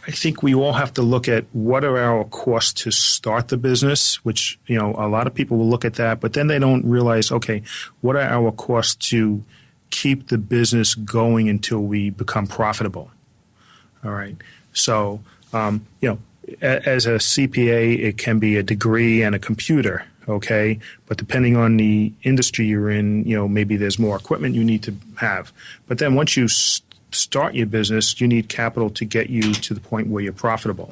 I think we all have to look at what are our costs to start the business, which, a lot of people will look at that, but then they don't realize, okay, what are our costs to keep the business going until we become profitable? All right. So, as a CPA, it can be a degree and a computer, okay? But depending on the industry you're in, maybe there's more equipment you need to have. But then once you start your business, you need capital to get you to the point where you're profitable.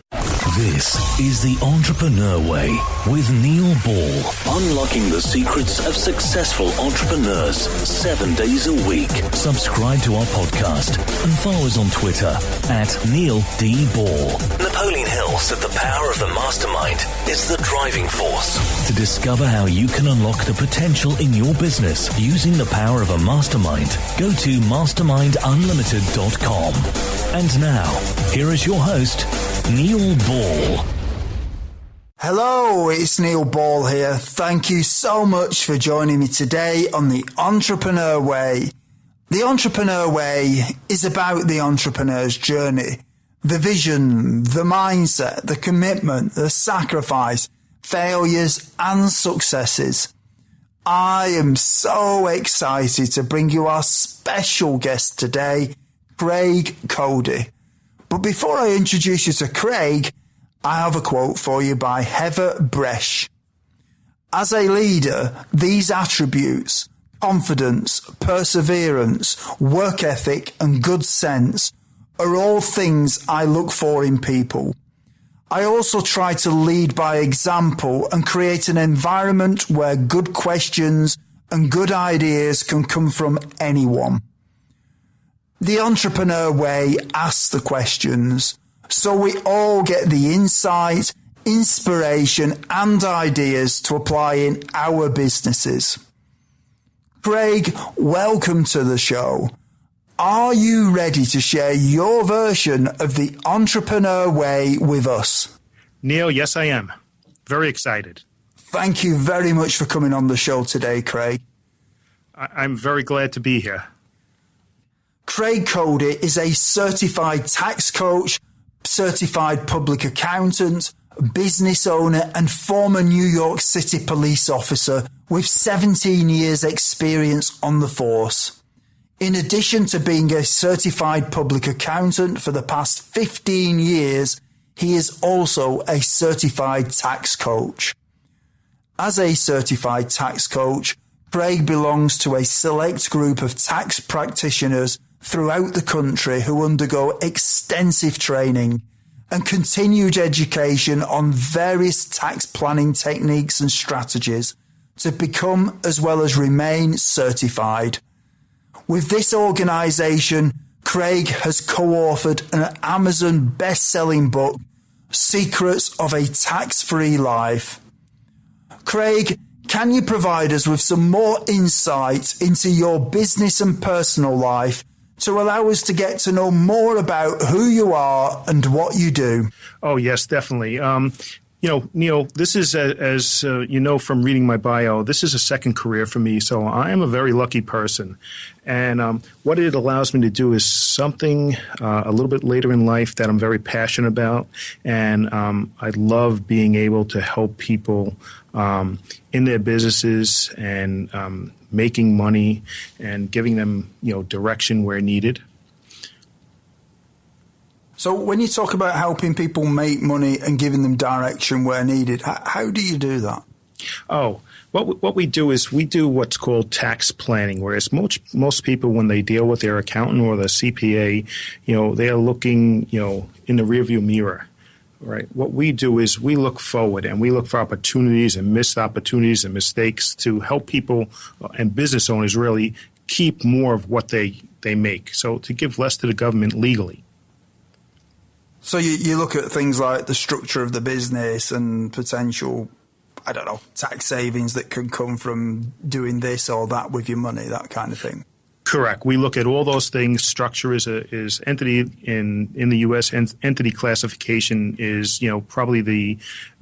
This is The Entrepreneur Way with Neil Ball. Unlocking the secrets of successful entrepreneurs 7 days a week. Subscribe to our podcast and follow us on Twitter at Neil D. Ball. Napoleon Hill said the power of the mastermind is the driving force. To discover how you can unlock the potential in your business using the power of a mastermind, go to mastermindunlimited.com. And now, here is your host, Neil Ball. Hello, it's Neil Ball here. Thank you so much for joining me today on The Entrepreneur Way. The Entrepreneur Way is about the entrepreneur's journey, the vision, the mindset, the commitment, the sacrifice, failures and successes. I am so excited to bring you our special guest today, Cody. But before I introduce you to Craig, I have a quote for you by Heather Bresch. As a leader, these attributes, confidence, perseverance, work ethic, and good sense, are all things I look for in people. I also try to lead by example and create an environment where good questions and good ideas can come from anyone. The Entrepreneur Way asks the questions, so we all get the insight, inspiration, and ideas to apply in our businesses. Craig, welcome to the show. Are you ready to share your version of the Entrepreneur Way with us? Neil, yes, I am. Very excited. Thank you very much for coming on the show today, Craig. I'm very glad to be here. Cody is a certified tax coach, certified public accountant, business owner, and former New York City police officer with 17 years experience on the force. In addition to being a certified public accountant for the past 15 years, he is also a certified tax coach. As a certified tax coach, Craig belongs to a select group of tax practitioners throughout the country who undergo extensive training and continued education on various tax planning techniques and strategies to become as well as remain certified. With this organisation, Craig has co-authored an Amazon best-selling book, Secrets of a Tax-Free Life. Craig, can you provide us with some more insight into your business and personal life to allow us to get to know more about who you are and what you do? Oh, yes, definitely. Neil, this is, as you know from reading my bio, this is a second career for me, so I am a very lucky person. And what it allows me to do is something a little bit later in life that I'm very passionate about, and I love being able to help people in their businesses and making money and giving them, direction where needed. So when you talk about helping people make money and giving them direction where needed, how do you do that? Oh, what we do is we do what's called tax planning, whereas most people, when they deal with their accountant or their CPA, they are looking, in the rearview mirror. Right. What we do is we look forward and we look for opportunities and missed opportunities and mistakes to help people and business owners really keep more of what they make. So to give less to the government legally. So you look at things like the structure of the business and potential, tax savings that can come from doing this or that with your money, that kind of thing. Correct. We look at all those things. Structure is entity in the U.S. Entity classification is probably the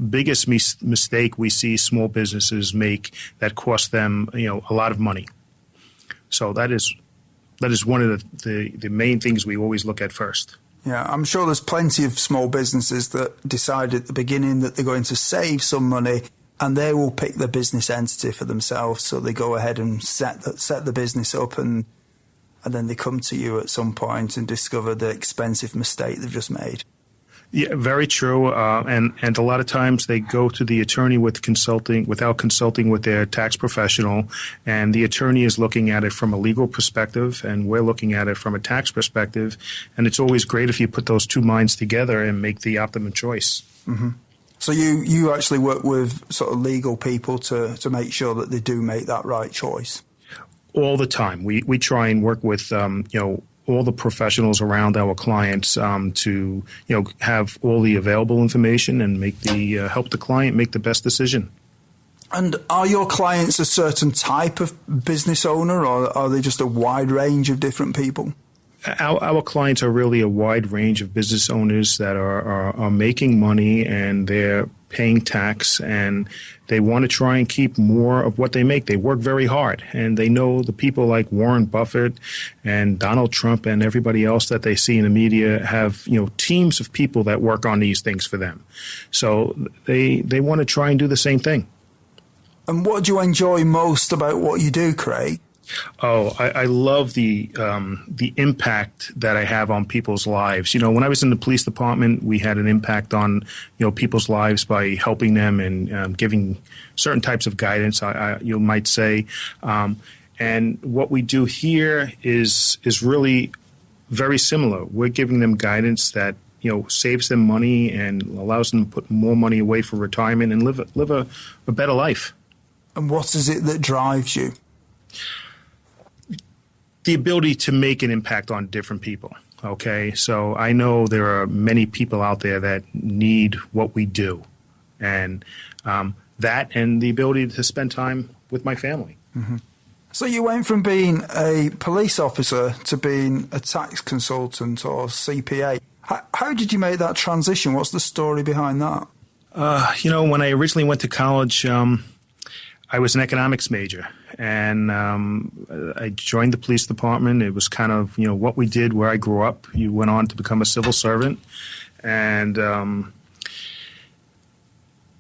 biggest mistake we see small businesses make that cost them a lot of money. So that is one of the main things we always look at first. Yeah, I'm sure there's plenty of small businesses that decide at the beginning that they're going to save some money and they will pick the business entity for themselves. So they go ahead and set the business up and then they come to you at some point and discover the expensive mistake they've just made. Yeah, very true. And a lot of times they go to the attorney without consulting with their tax professional, and the attorney is looking at it from a legal perspective, and we're looking at it from a tax perspective. And it's always great if you put those two minds together and make the optimum choice. Mm-hmm. So you actually work with sort of legal people to make sure that they do make that right choice? All the time. We try and work with all the professionals around our clients to have all the available information and help the client make the best decision. And are your clients a certain type of business owner, or are they just a wide range of different people? Our clients are really a wide range of business owners that are making money and they're paying tax, and they want to try and keep more of what they make. They work very hard, and they know the people like Warren Buffett and Donald Trump and everybody else that they see in the media have teams of people that work on these things for them. So they want to try and do the same thing. And what do you enjoy most about what you do, Craig? Oh, I love the impact that I have on people's lives. When I was in the police department, we had an impact on people's lives by helping them and giving certain types of guidance. You might say, and what we do here is really very similar. We're giving them guidance that saves them money and allows them to put more money away for retirement and live a better life. And what is it that drives you? The ability to make an impact on different people. Okay, so I know there are many people out there that need what we do, and that and the ability to spend time with my family. Mm-hmm. So you went from being a police officer to being a tax consultant or CPA. How did you make that transition? What's the story behind that? When I originally went to college, I was an economics major, and I joined the police department. It was kind of, what we did where I grew up. You went on to become a civil servant. And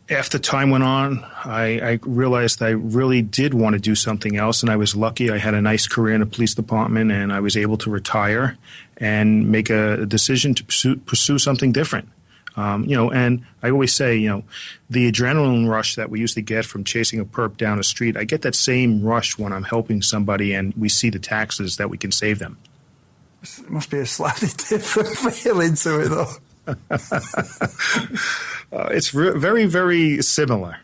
after time went on, I realized I really did want to do something else, and I was lucky. I had a nice career in the police department, and I was able to retire and make a decision to pursue something different. And I always say, the adrenaline rush that we used to get from chasing a perp down the street, I get that same rush when I'm helping somebody and we see the taxes that we can save them. It must be a slightly different feeling to it, though. It's very, very similar.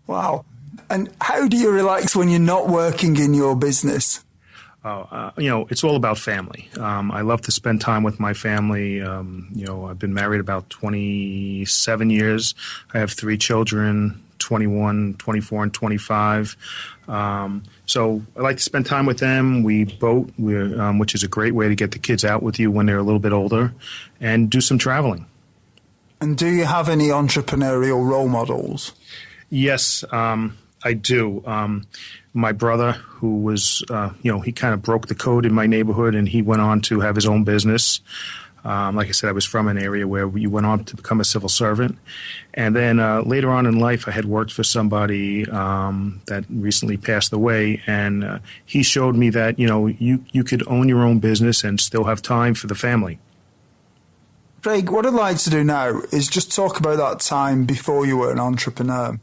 Wow. And how do you relax when you're not working in your business? It's all about family. I love to spend time with my family. I've been married about 27 years. I have 3 children, 21, 24, and 25. So I like to spend time with them. We boat, which is a great way to get the kids out with you when they're a little bit older, and do some traveling. And do you have any entrepreneurial role models? Yes, I do. My brother, who was, he kind of broke the code in my neighborhood, and he went on to have his own business. Like I said, I was from an area where you went on to become a civil servant. And then later on in life, I had worked for somebody that recently passed away, and he showed me that, you could own your own business and still have time for the family. Craig, what I'd like to do now is just talk about that time before you were an entrepreneur.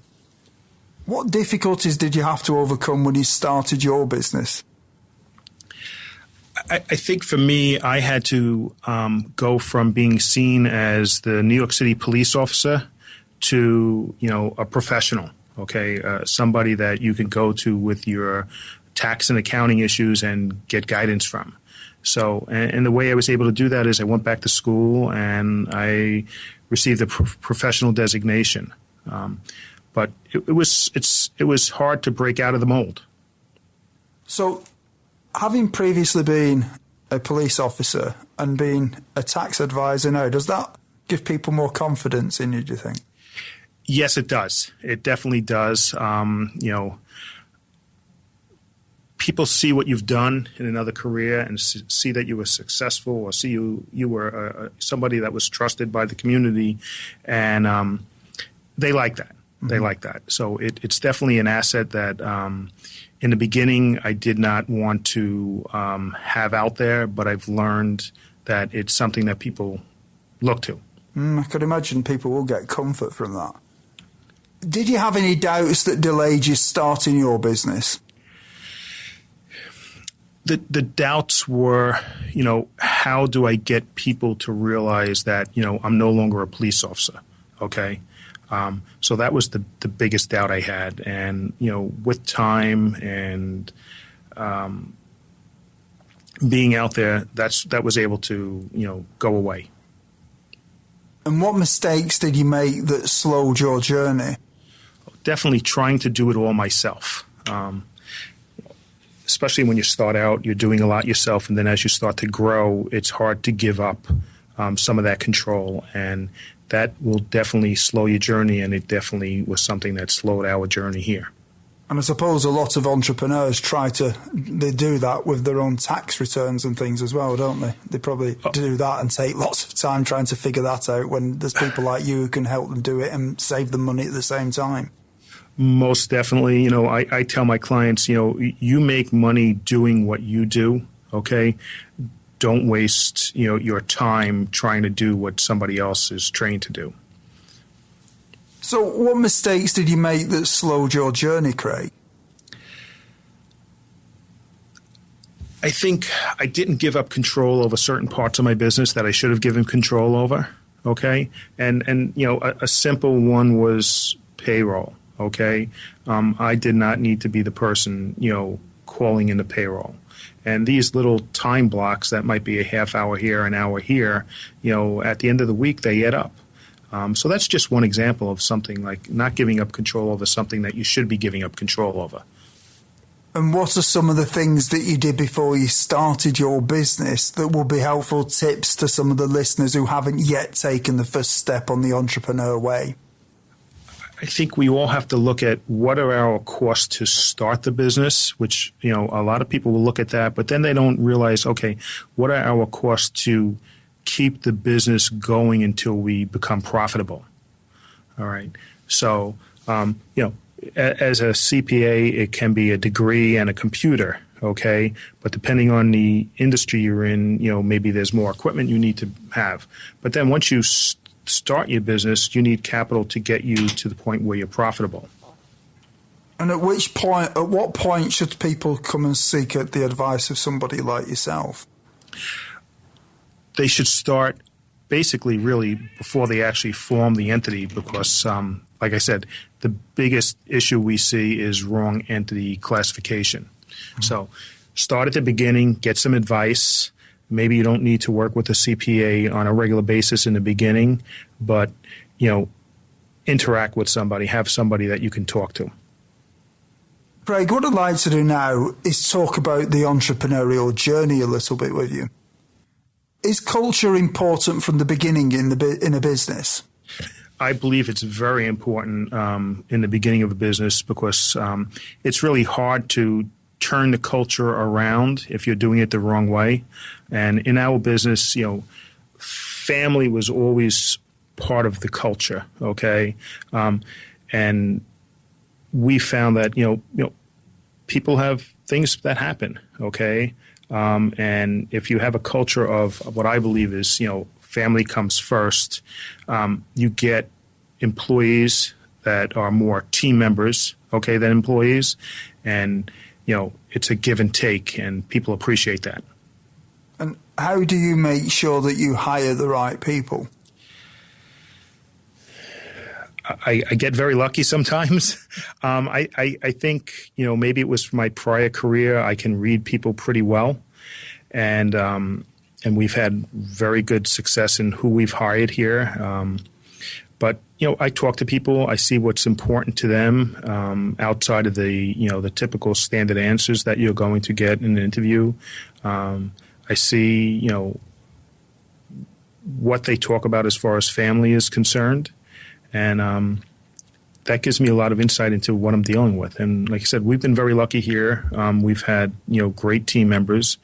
What difficulties did you have to overcome when you started your business? I think for me, I had to go from being seen as the New York City police officer to, a professional, okay, somebody that you can go to with your tax and accounting issues and get guidance from. So, and the way I was able to do that is I went back to school and I received a professional designation. But it was hard to break out of the mold. So, having previously been a police officer and being a tax advisor now, does that give people more confidence in you, do you think? Yes, it does. It definitely does. people see what you've done in another career and see that you were successful, or see you were somebody that was trusted by the community, and they like that. Mm-hmm. They like that. So it's definitely an asset that in the beginning I did not want to have out there, but I've learned that it's something that people look to. I could imagine people will get comfort from that. Did you have any doubts that delayed you starting your business? The doubts were, how do I get people to realize that, I'm no longer a police officer, okay? So that was the biggest doubt I had. And, with time and being out there, that was able to, go away. And what mistakes did you make that slowed your journey? Definitely trying to do it all myself. Especially when you start out, you're doing a lot yourself, and then as you start to grow, it's hard to give up some of that control, and that will definitely slow your journey, and it definitely was something that slowed our journey here. And I suppose a lot of entrepreneurs they do that with their own tax returns and things as well, don't they? They probably do that and take lots of time trying to figure that out, when there's people like you who can help them do it and save them money at the same time. Most definitely. I tell my clients, you make money doing what you do, okay? Don't waste, your time trying to do what somebody else is trained to do. So what mistakes did you make that slowed your journey, Craig? I think I didn't give up control over certain parts of my business that I should have given control over, okay? And a simple one was payroll. Okay, I did not need to be the person, calling in the payroll. And these little time blocks that might be a half hour here, an hour here, at the end of the week, they add up. So that's just one example of something like not giving up control over something that you should be giving up control over. And what are some of the things that you did before you started your business that will be helpful tips to some of the listeners who haven't yet taken the first step on the entrepreneur way? I think we all have to look at what are our costs to start the business, which, a lot of people will look at that, but then they don't realize, okay, what are our costs to keep the business going until we become profitable? All right. So, as a CPA, it can be a degree and a computer, okay? But depending on the industry you're in, maybe there's more equipment you need to have. But then once you start your business, you need capital to get you to the point where you're profitable. And at what point should people come and seek the advice of somebody like yourself? They should start basically really before they actually form the entity, because like I said, the biggest issue we see is wrong entity classification. Mm-hmm. So start at the beginning, get some advice. Maybe you don't need to work with a CPA on a regular basis in the beginning, but, interact with somebody, have somebody that you can talk to. Craig, what I'd like to do now is talk about the entrepreneurial journey a little bit with you. Is culture important from the beginning in a business? I believe it's very important in the beginning of a business, because it's really hard to turn the culture around if you're doing it the wrong way. And in our business, family was always part of the culture, okay? And we found that, people have things that happen, okay? And if you have a culture of what I believe is, family comes first, you get employees that are more team members, okay, than employees. And, it's a give and take, and people appreciate that. And how do you make sure that you hire the right people? I get very lucky sometimes. I think, maybe it was from my prior career, I can read people pretty well. And we've had very good success in who we've hired here. But, I talk to people. I see what's important to them outside of the, the typical standard answers that you're going to get in an interview. I see, what they talk about as far as family is concerned. And that gives me a lot of insight into what I'm dealing with. And like I said, we've been very lucky here. We've had, great team members,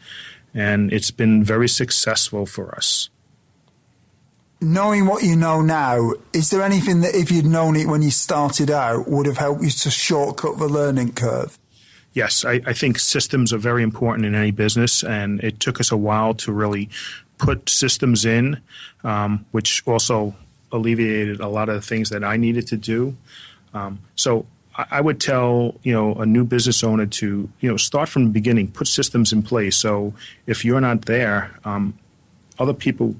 and it's been very successful for us. Knowing what you know now, is there anything that if you'd known it when you started out would have helped you to shortcut the learning curve? Yes, I think systems are very important in any business, and it took us a while to really put systems in, which also alleviated a lot of the things that I needed to do. So I would tell, a new business owner to, start from the beginning, put systems in place. So if you're not there, other people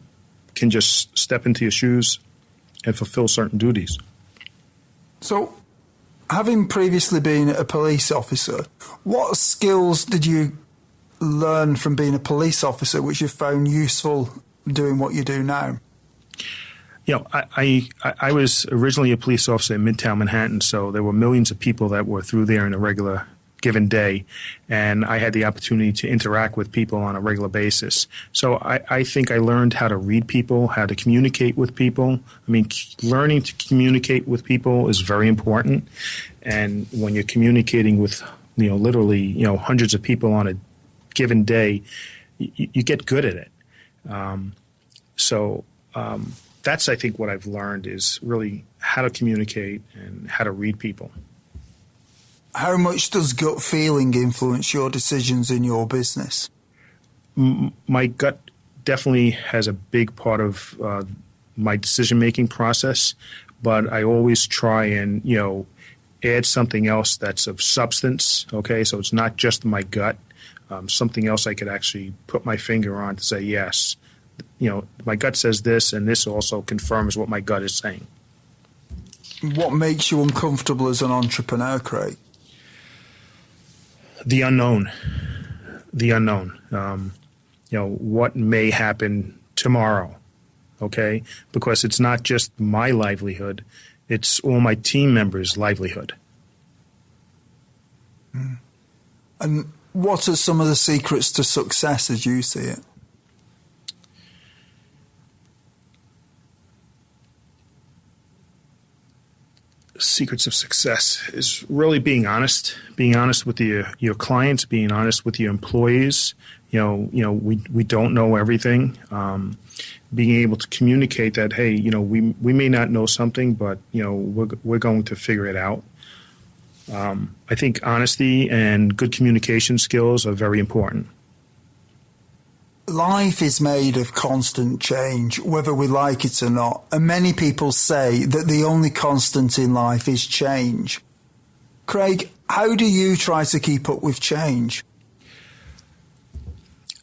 can just step into your shoes and fulfill certain duties. So, having previously been a police officer, what skills did you learn from being a police officer which you found useful doing what you do now? I was originally a police officer in Midtown Manhattan, so there were millions of people that were through there in a regular given day, and I had the opportunity to interact with people on a regular basis. So I think I learned how to read people, how to communicate with people. I mean, learning to communicate with people is very important, and when you're communicating with, literally, hundreds of people on a given day, you get good at it. That's, I think, what I've learned is really how to communicate and how to read people. How much does gut feeling influence your decisions in your business? My gut definitely has a big part of my decision-making process, but I always try and, add something else that's of substance, okay? So it's not just my gut, something else I could actually put my finger on to say, yes, my gut says this, and this also confirms what my gut is saying. What makes you uncomfortable as an entrepreneur, Craig? The unknown. What may happen tomorrow, okay? Because it's not just my livelihood, it's all my team members' livelihood. And what are some of the secrets to success as you see it? Secrets of success is really being honest with your clients, being honest with your employees. We don't know everything. Being able to communicate that, hey, we may not know something, but we're going to figure it out. I think honesty and good communication skills are very important. Life is made of constant change, whether we like it or not, and many people say that the only constant in life is change. Craig, how do you try to keep up with change?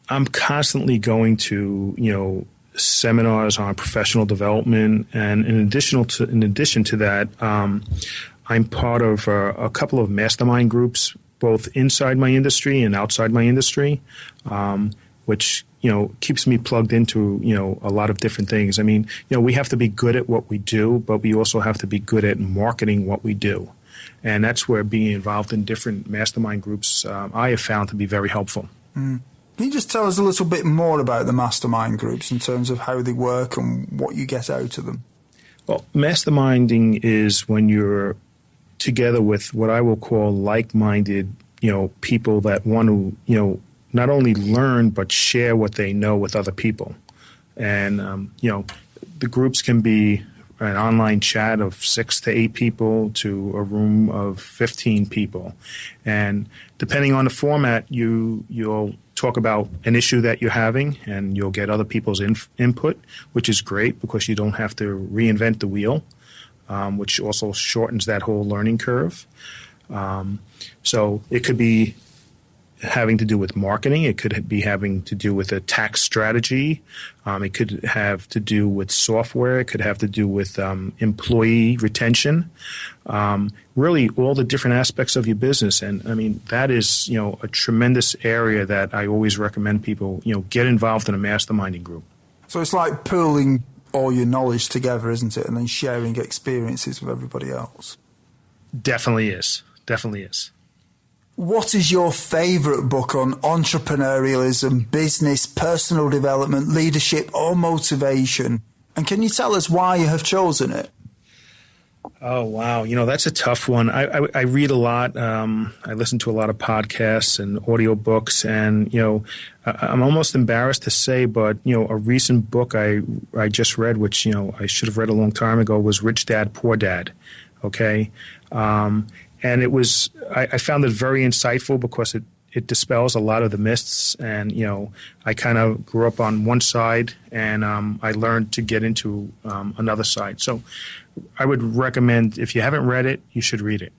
I'm constantly going to, seminars on professional development, and in addition to that, I'm part of a couple of mastermind groups, both inside my industry and outside my industry, which keeps me plugged into, a lot of different things. I mean, we have to be good at what we do, but we also have to be good at marketing what we do. And that's where being involved in different mastermind groups, I have found to be very helpful. Mm. Can you just tell us a little bit more about the mastermind groups in terms of how they work and what you get out of them? Well, masterminding is when you're together with what I will call like-minded, people that want to, not only learn but share what they know with other people. And, the groups can be an online chat of 6 to 8 people to a room of 15 people. And depending on the format, you'll talk about an issue that you're having, and you'll get other people's input, which is great because you don't have to reinvent the wheel, which also shortens that whole learning curve. So it could be having to do with marketing. It could be having to do with a tax strategy. It could have to do with software. It could have to do with employee retention. Really all the different aspects of your business. And I mean, that is, a tremendous area that I always recommend people, get involved in a masterminding group. So it's like pooling all your knowledge together, isn't it? And then sharing experiences with everybody else. Definitely is. What is your favourite book on entrepreneurialism, business, personal development, leadership or motivation? And can you tell us why you have chosen it? Oh, wow. That's a tough one. I read a lot. I listen to a lot of podcasts and audiobooks, and, I'm almost embarrassed to say, but, a recent book I just read, which, I should have read a long time ago, was Rich Dad, Poor Dad. Okay. And it was, I found it very insightful because it dispels a lot of the myths. And, I kind of grew up on one side, and I learned to get into another side. So I would recommend, if you haven't read it, you should read it.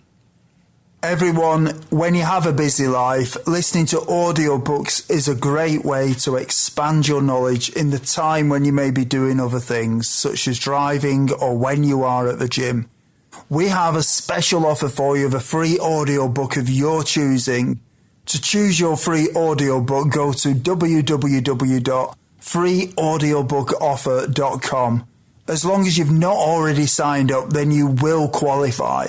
Everyone, when you have a busy life, listening to audiobooks is a great way to expand your knowledge in the time when you may be doing other things, such as driving or when you are at the gym. We have a special offer for you of a free audiobook of your choosing. To choose your free audiobook, go to www.freeaudiobookoffer.com. As long as you've not already signed up, then you will qualify.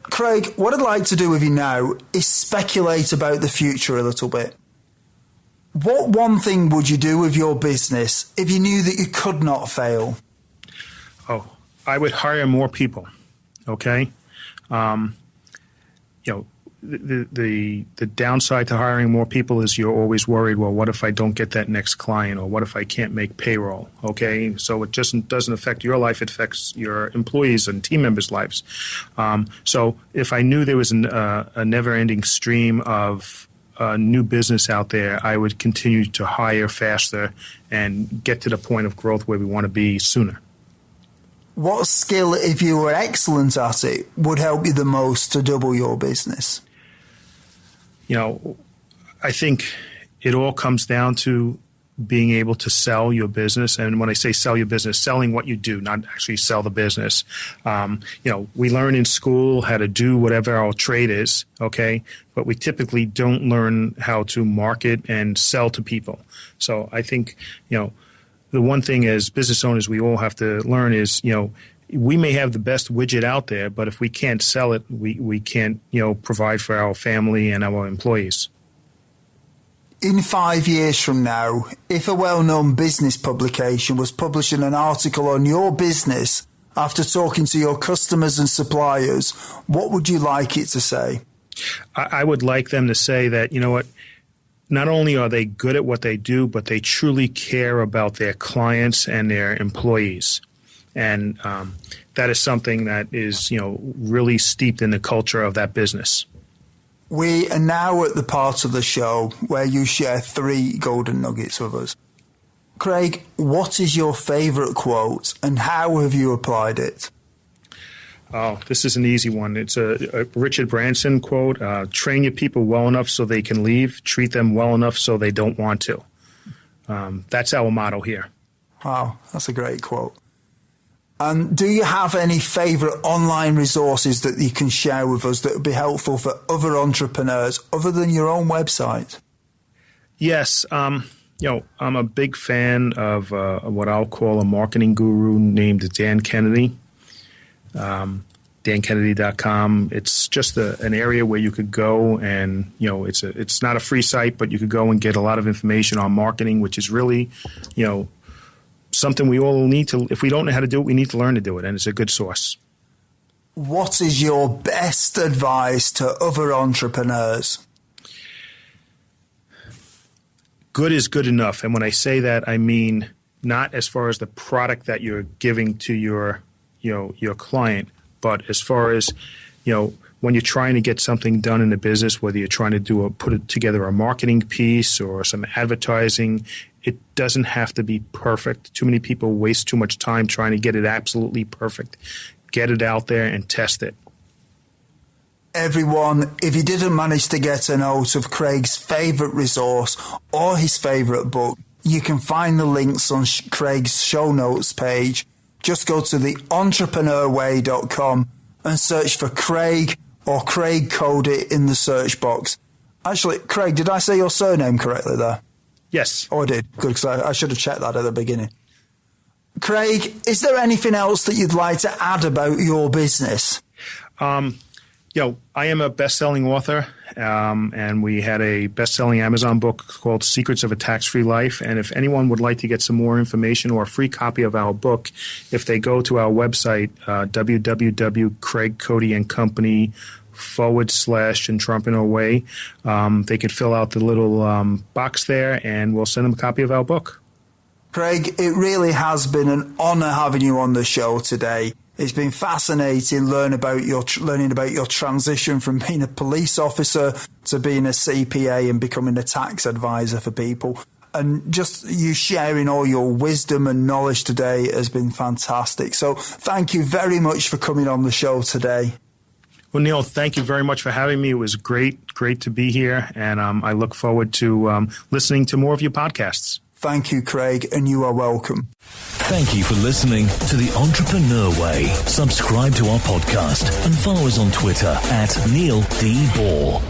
Craig, what I'd like to do with you now is speculate about the future a little bit. What one thing would you do with your business if you knew that you could not fail? Oh, I would hire more people. Okay. The downside to hiring more people is you're always worried, well, what if I don't get that next client, or what if I can't make payroll? Okay, so it just doesn't affect your life, it affects your employees and team members' lives. So if I knew there was a never-ending stream of new business out there, I would continue to hire faster and get to the point of growth where we want to be sooner. What skill, if you were excellent at it, would help you the most to double your business? I think it all comes down to being able to sell your business. And when I say sell your business, selling what you do, not actually sell the business. We learn in school how to do whatever our trade is, okay? But we typically don't learn how to market and sell to people. So I think, the one thing as business owners we all have to learn is, we may have the best widget out there, but if we can't sell it, we can't, provide for our family and our employees. In 5 years from now, if a well-known business publication was publishing an article on your business after talking to your customers and suppliers, what would you like it to say? I would like them to say that, not only are they good at what they do, but they truly care about their clients and their employees. And that is something that is, really steeped in the culture of that business. We are now at the part of the show where you share 3 golden nuggets with us. Craig, what is your favourite quote and how have you applied it? Oh, this is an easy one. It's a Richard Branson quote, train your people well enough so they can leave, treat them well enough so they don't want to. That's our motto here. Wow, that's a great quote. And do you have any favourite online resources that you can share with us that would be helpful for other entrepreneurs other than your own website? Yes. I'm a big fan of what I'll call a marketing guru named Dan Kennedy. DanKennedy.com. It's just an area where you could go and, it's not a free site, but you could go and get a lot of information on marketing, which is really, something we all need to, if we don't know how to do it, we need to learn to do it, and it's a good source. What is your best advice to other entrepreneurs? Good is good enough. And when I say that, I mean not as far as the product that you're giving to your client, but as far as, when you're trying to get something done in the business, whether you're trying to put together a marketing piece or some advertising, it doesn't have to be perfect. Too many people waste too much time trying to get it absolutely perfect. Get it out there and test it. Everyone, if you didn't manage to get a note of Craig's favourite resource or his favourite book, you can find the links on Craig's show notes page. Just go to theentrepreneurway.com and search for Craig or Craig Cody in the search box. Actually, Craig, did I say your surname correctly there? Yes. Oh, I did. Good, because I should have checked that at the beginning. Craig, is there anything else that you'd like to add about your business? I am a best-selling author, and we had a best-selling Amazon book called Secrets of a Tax-Free Life. And if anyone would like to get some more information or a free copy of our book, if they go to our website, www.craigcodyandcompany.com/Entrepreneur Way, they could fill out the little box there, and we'll send them a copy of our book. Craig, it really has been an honor having you on the show today. It's been fascinating learning about your transition from being a police officer to being a CPA and becoming a tax advisor for people. And just you sharing all your wisdom and knowledge today has been fantastic. So thank you very much for coming on the show today. Well, Neil, thank you very much for having me. It was great to be here. And I look forward to listening to more of your podcasts. Thank you, Craig, and you are welcome. Thank you for listening to The Entrepreneur Way. Subscribe to our podcast and follow us on Twitter @Neil D. Ball.